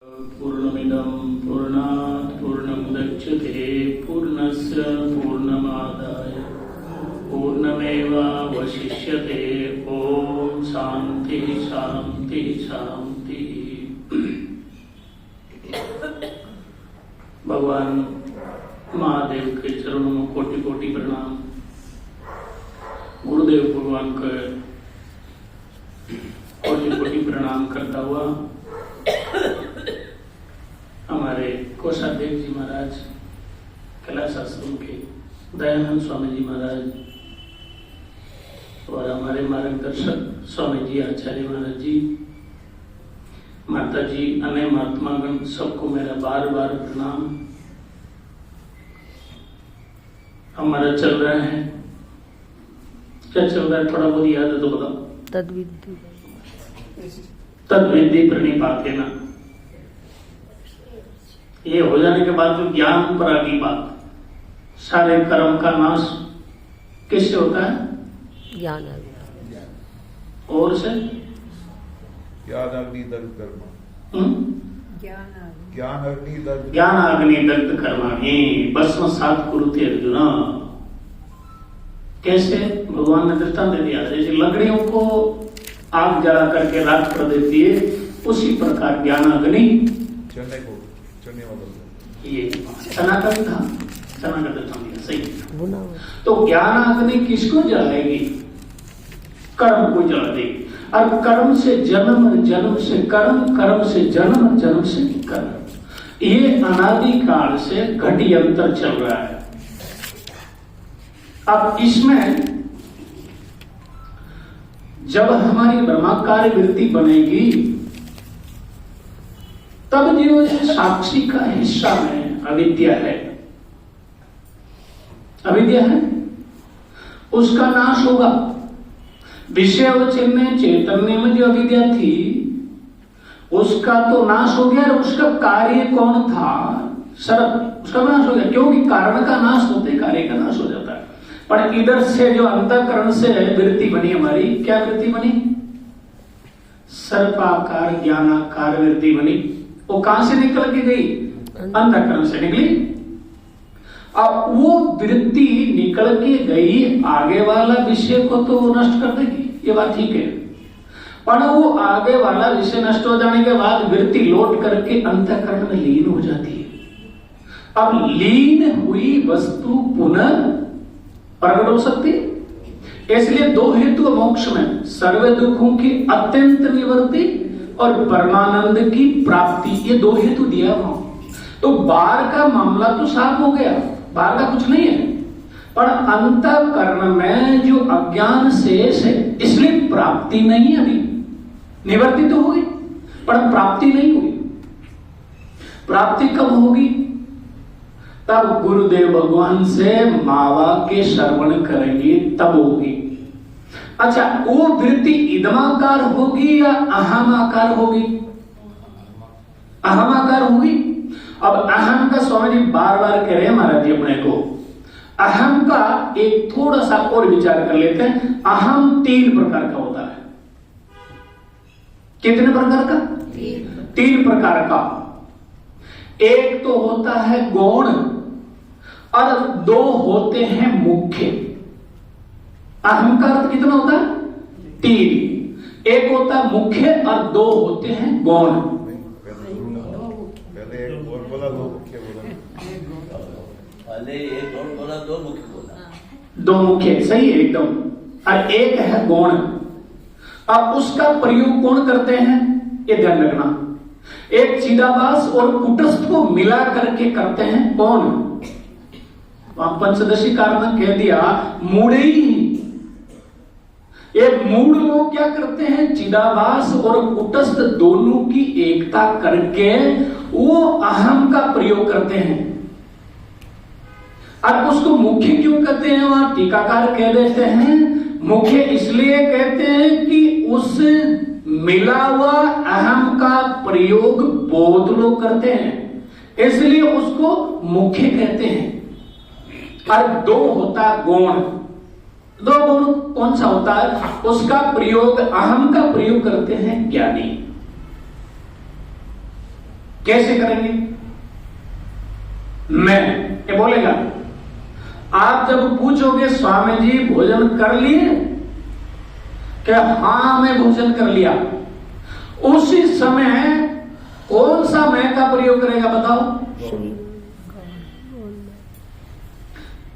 पूर्णमिदं पूर्णात् पूर्णमुदच्यते पूर्णस्य पूर्णमादाय पूर्णमेवावशिष्यते। ओम शांति शांति शांति। भगवान महादेव के चरणों में कोटि कोटि प्रणाम। गुरुदेव भगवान को कोटि कोटि प्रणाम करता हुआ हमारे कोषाध्यक्ष जी महाराज, कैलाश आश्रम के दयानंद स्वामी जी महाराज और हमारे मार्गदर्शक स्वामी जी आचार्य महाराज जी, माता जी, अन्य महात्मागण, सबको मेरा बार बार प्रणाम। हमारा चल रहा है, क्या चल रहा है थोड़ा बहुत याद है तो बताओ। तद्विद्धि प्रणिपाते ना, ये हो जाने के बाद जो ज्ञान पर आगे बात, सारे कर्म का नाश किससे होता है? ज्ञान। और से ज्ञान अग्नि दग्ध कर्म, ज्ञान अग्नि दग्ध कर्माणि भस्म सात कुरुते अर्जुना। कैसे? भगवान ने दृष्टांत दे दिया, जैसे लकड़ियों को आग जला करके राख कर देती है, उसी प्रकार ज्ञान अग्नि चने वाला ये चना का भी था, चना का दृष्टांत दिया, सही। तो ज्ञान अग्नि किसको जलाएगी? कर्म को जला देगी। और कर्म से जन्म, जन्म से कर्म, कर्म से जन्म, जन्म से कर्म। ये अनादि काल से घटियंतर चल रहा है। अब इसमें जब हमारी ब्रह्माकार वृत्ति बनेगी, तब जो साक्षी का हिस्सा में अविद्या है, अविद्या है, उसका नाश होगा। विषय और चिन्ह चैतन्य में जो अविद्या थी, उसका तो नाश हो गया। और उसका कार्य कौन था? सर्प, उसका नाश हो गया, क्योंकि कारण का नाश होते कार्य का नाश हो जाता है। पर इधर से जो अंतःकरण से वृत्ति बनी हमारी, क्या वृत्ति बनी? सर्पाकार ज्ञानाकार वृत्ति बनी। वो कहां से निकल के गई? अंतःकरण से निकली। अब वो वृत्ति निकल के गई, आगे वाला विषय को तो नष्ट कर देगी, ये बात ठीक है। पर वो आगे वाला विषय नष्ट हो जाने के बाद वृत्ति लौट करके अंतःकरण में लीन हो जाती है। अब लीन हुई वस्तु पुनः प्रकट हो सकती है। इसलिए दो हेतु मोक्ष में, सर्व दुखों की अत्यंत निवृत्ति और परमानंद की प्राप्ति, ये दो हेतु दिया वहां। तो बाहर का मामला तो साफ हो गया, बाहर का कुछ नहीं है। पर अंतःकरण में जो अज्ञान शेष है, इसलिए प्राप्ति नहीं। अभी निवृत्ति तो हुई पर प्राप्ति नहीं हुई। प्राप्ति कब होगी? तब गुरुदेव भगवान से मावा के श्रवण करेंगे, तब होगी। अच्छा, वो वृत्ति इदमाकार होगी या अहमाकार होगी? अहमाकार होगी। अब अहम का स्वामी जी बार बार कह रहे हैं महाराज जी अपने को। अहम का एक थोड़ा सा और विचार कर लेते हैं। अहम 3 प्रकार का होता है। कितने प्रकार का? 3 प्रकार का। एक तो होता है गौण और 2 होते हैं मुख्य। अहम का अर्थ कितना होता है? 3। एक होता है मुख्य और 2 होते हैं गौण। पहले एक और बोला, 2 मुख्य बोला। पहले एक और बोला, 2 मुख्य बोला। 2 मुख्य, सही है एकदम। और एक है गौण। अब उसका प्रयोग कौन करते हैं, ये ध्यान रखना। एक चिदाभास और कुटस्थ को मिला करके करते हैं कौन? वहां पंचदशी कारण कह दिया, मूढ़ ही। एक मूढ़ लोग क्या करते हैं? चिदाभास और कुटस्थ दोनों की एकता करके वो अहम का प्रयोग करते हैं। और उसको मुख्य क्यों कहते हैं? वहां टीकाकार कह देते हैं मुख्य इसलिए कहते हैं कि उस मिला हुआ अहम का प्रयोग बहुत लोग करते हैं, इसलिए उसको मुख्य कहते हैं। और 2 होता गौण। 2 गुण कौन सा होता है? उसका प्रयोग, अहम का प्रयोग करते हैं ज्ञानी। कैसे करेंगे? मैं, ये बोलेगा। आप जब पूछोगे स्वामी जी भोजन कर लिए, क्या हाँ मैं भोजन कर लिया, उसी समय कौन सा मैं का प्रयोग करेगा बताओ?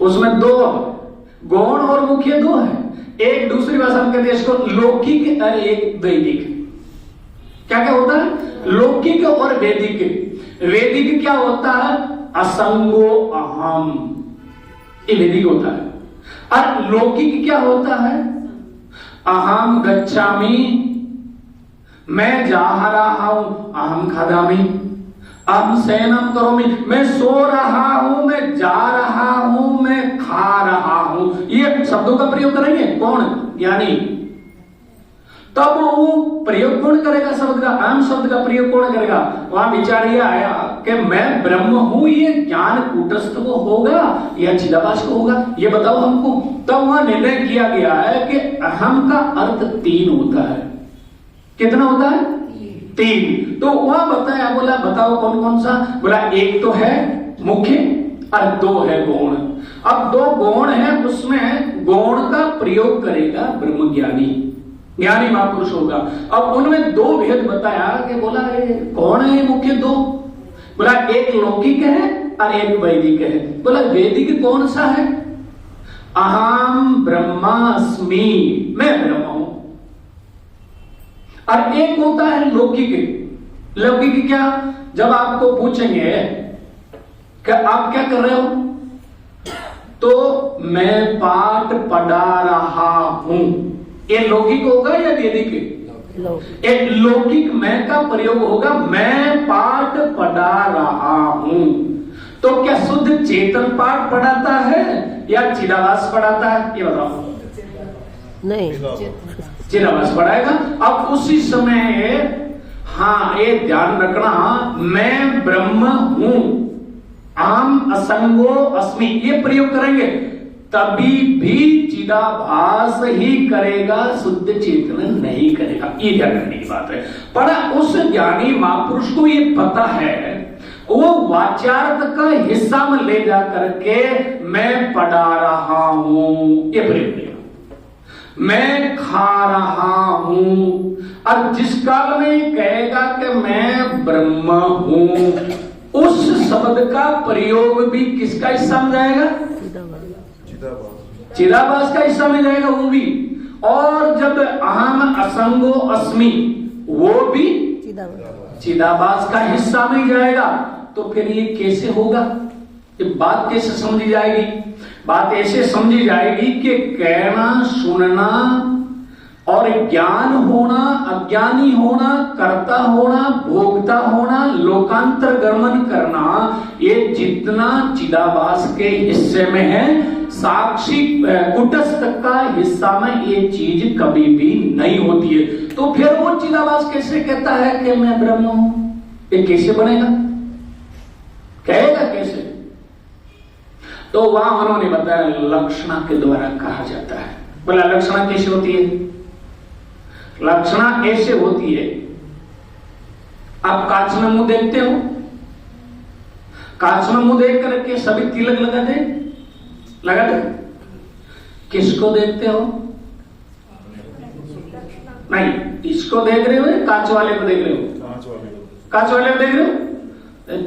उसमें दो गौण और मुख्य दो है। एक दूसरी भाषा में कहते हैं इसको लौकिक और एक वैदिक। क्या क्या होता है? लौकिक और वैदिक। वैदिक क्या होता है? असंगो अहम, ये वैदिक होता है। और लौकिक क्या होता है? अहम गच्छामि, मैं जा रहा हूं, अहम खादामि, अहम शयनम करोमि, मैं सो रहा हूं, मैं जा रहा हूं, मैं खा रहा हूं। ये शब्दों का प्रयोग करेंगे कौन? ज्ञानी। तब वो प्रयोग कौन करेगा शब्द का? अहम शब्द का प्रयोग कौन करेगा? वहां विचार ये आया कि मैं ब्रह्म हूं, ये ज्ञान कूटस्थ को होगा या चिदाभास को होगा, ये बताओ हमको। तब वहां निर्णय किया गया है कि अहम का अर्थ 3 होता है। कितना होता है? 3। तो वहां बताया, बोला बताओ कौन कौन सा? बोला एक तो है मुख्य और 2 है गौण। अब 2 गौण है, उसमें गौण का प्रयोग करेगा ब्रह्मज्ञानी, ज्ञानी महापुरुष होगा। अब उनमें 2 भेद बताया कि बोला ये कौन है ये मुख्य 2? बोला एक लौकिक है और एक वैदिक है। बोला वैदिक कौन सा है? अहम ब्रह्मास्मि, मैं ब्रह्म हूं। और एक होता है लौकिक। लौकिक क्या? जब आपको पूछेंगे कि आप क्या कर रहे हो, तो मैं पाठ पढ़ा रहा हूं, ये लौकिक होगा या वैदिक? एक लौकिक मैं का प्रयोग होगा, मैं पाठ पढ़ा रहा हूं। तो क्या शुद्ध चेतन पाठ पढ़ाता है या चिदाभास पढ़ाता है? ये बताओ। नहीं, चिदाभास पढ़ाएगा। अब उसी समय हाँ ये ध्यान रखना, मैं ब्रह्म हूं, अहम असंगो अस्मि, ये प्रयोग करेंगे, तभी भी चिदाभास ही करेगा, शुद्ध चेतन नहीं करेगा। ये ध्यान रखने की बात है। पर उस ज्ञानी महापुरुष को ये पता है, वो वाच्यार्थ का हिस्सा में ले जा करके मैं पढ़ा रहा हूं, ये प्रयोग करेगा। मैं खा रहा हूं, और जिस काल में कहेगा कि मैं ब्रह्म हूं, उस शब्द का प्रयोग भी किसका हिस्सा में जाएगा? चिदाभास का हिस्सा में जाएगा वो भी। और जब अहम असंगो अस्मि, वो भी चिदाभास का हिस्सा में जाएगा। तो फिर ये कैसे होगा? ये बात कैसे समझी जाएगी? बात ऐसे समझी जाएगी कि कहना, सुनना और ज्ञान होना, अज्ञानी होना, कर्ता होना, भोक्ता होना, लोकांतर गमन करना, ये जितना चिदाभास के हिस्से में है, साक्षी कुटस्थ का हिस्सा में ये चीज कभी भी नहीं होती है। तो फिर वो चिदाभास कैसे कहता है कि मैं ब्रह्म हूं? ये कैसे बनेगा? कहेगा कैसे? तो वहां उन्होंने बताया लक्षणा के द्वारा कहा जाता है। बोला लक्षणा कैसे होती है? लक्षणा ऐसे होती है, आप कांच में मुंह देखते हो, कांच में मुंह देख करके सभी तिलक लगाते किसको देखते हो? नहीं, इसको देख रहे हो या कांच वाले को देख रहे हो? कांच वाले को देख रहे हो?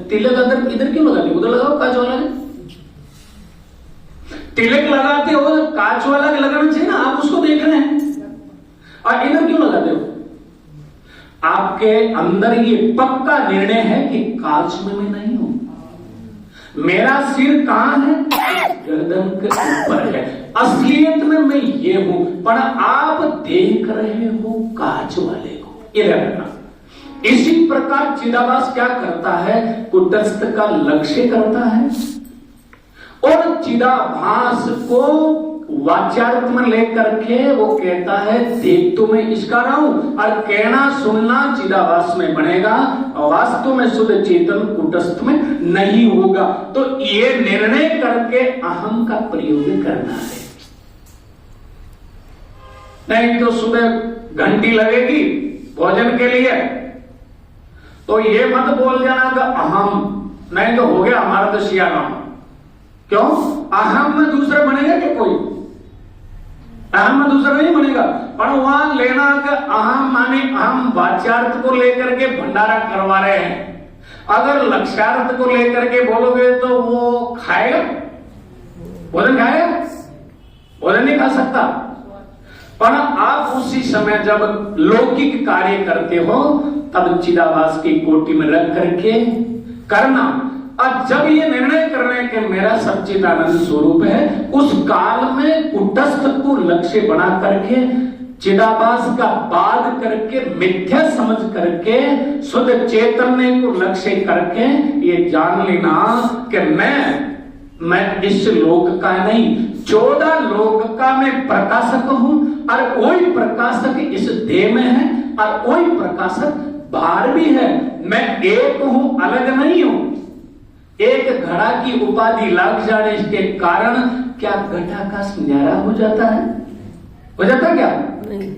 तिलक इधर क्यों लगाते हो? उधर लगाओ कांच वाला ने। तिलक लगाते हो, कांच वाला के लगाना चाहिए ना, आप उसको देख रहे हैं, और इधर क्यों लगाते हो? आपके अंदर ये पक्का निर्णय है कि कांच में मैं नहीं हूं, मेरा सिर कहां है? गर्दन के ऊपर है, असलियत में मैं ये हूं, पर आप देख रहे हो कांच वाले को। ये रखना। इसी प्रकार चिदाभास क्या करता है? कुटस्थ का लक्ष्य करता है और चिदाभास को वाच्यार्थ में लेकर के वो कहता है देख तो मैं इसका रहा हूं, और कहना सुनना चिदाभास में बनेगा और वास्तव में शुद्ध चेतन कुटस्थ में नहीं होगा। तो ये निर्णय करके अहम का प्रयोग करना है। नहीं तो सुबह घंटी लगेगी भोजन के लिए, तो ये मत बोल जाना कि अहम, नहीं तो हो गया हमारा तो सियाराम। क्यों? अहम में दूसरा बनेगा क्या कोई? अहम में दूसरा नहीं बनेगा। पर वहां लेना कि अहम माने अहम वाच्यार्थ को लेकर के भंडारा करवा रहे हैं। अगर लक्ष्यार्थ को लेकर के बोलोगे तो वो खाएगा, भोजन खाएगा? भोजन नहीं खा सकता। पर आप उसी समय जब लौकिक कार्य करते हो तब चिदाभास की कोटि में रख करके करना। और जब ये निर्णय करने के मेरा सच्चिदानंद स्वरूप है, उस काल में कुटस्थ को लक्ष्य बना करके चिदाभास का बाध करके मिथ्या समझ करके शुद्ध चैतन्य को लक्ष्य करके ये जान लेना कि मैं इस लोक का नहीं, 14 लोक का मैं प्रकाशक हूं। और वही प्रकाशक इस देह में है और वही प्रकाशक बाहर भी है। मैं एक हूं, अलग नहीं हूं। एक घड़ा की उपाधि लग जाने के कारण क्या घटाकाश न्यारा हो जाता है? हो जाता क्या? नहीं।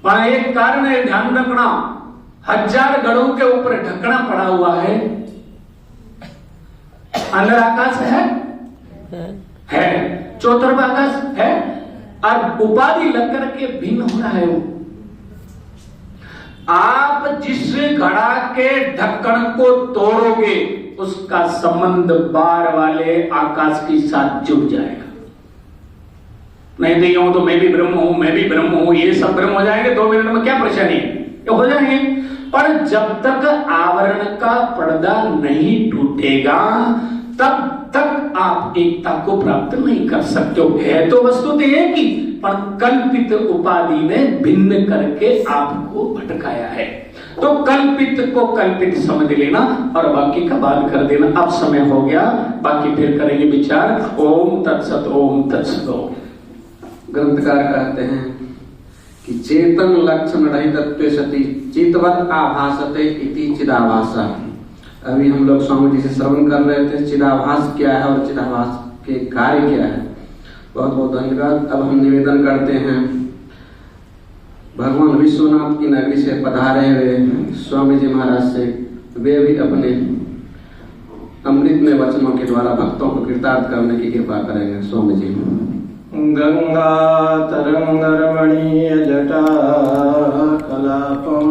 पर एक कारण है, ध्यान रखना, 1000 घड़ों के ऊपर ढकना पड़ा हुआ है, अंदर आकाश है, चौतरफा आकाश है और उपाधि लग करके भिन्न हो रहा है। वो आप जिस घड़ा के ढक्कन को तोड़ोगे उसका संबंध बाहर वाले आकाश के साथ जुड़ जाएगा। नहीं दिया हूं तो मैं भी ब्रह्म हूं, मैं भी ब्रह्म हूं, ये सब ब्रह्म हो जाएंगे 2 मिनट में, क्या परेशानी है? ये हो जाएंगे। पर जब तक आवरण का पर्दा नहीं टूटेगा तब तक आप एकता को प्राप्त नहीं कर सकते हो। है तो वस्तु तो एक ही, पर कल्पित उपाधि ने भिन्न करके आपको भटकाया है। तो कल्पित को कल्पित समझ लेना और बाकी का बात कर देना। अब समय हो गया, बाकी फिर करेंगे विचार। ओम तत्सत, ओम तत्सत। ओम। ग्रंथकार कहते हैं कि चेतन लक्षण रहितत्वे सति चितवत आभासते इति चिदाभास। अभी हम लोग स्वामी जी से श्रवण कर रहे थे चिदाभास क्या है और चिदाभास के कार्य क्या है। बहुत बहुत धन्यवाद। अब हम निवेदन करते हैं भगवान विश्वनाथ की नगरी से पधारे हुए स्वामी जी महाराज से, वे भी अपने अमृतमय वचनों के द्वारा भक्तों को कृतार्थ करने की कृपा करेंगे। स्वामी जी। गंगा तरंग रमणीय जटा कलापम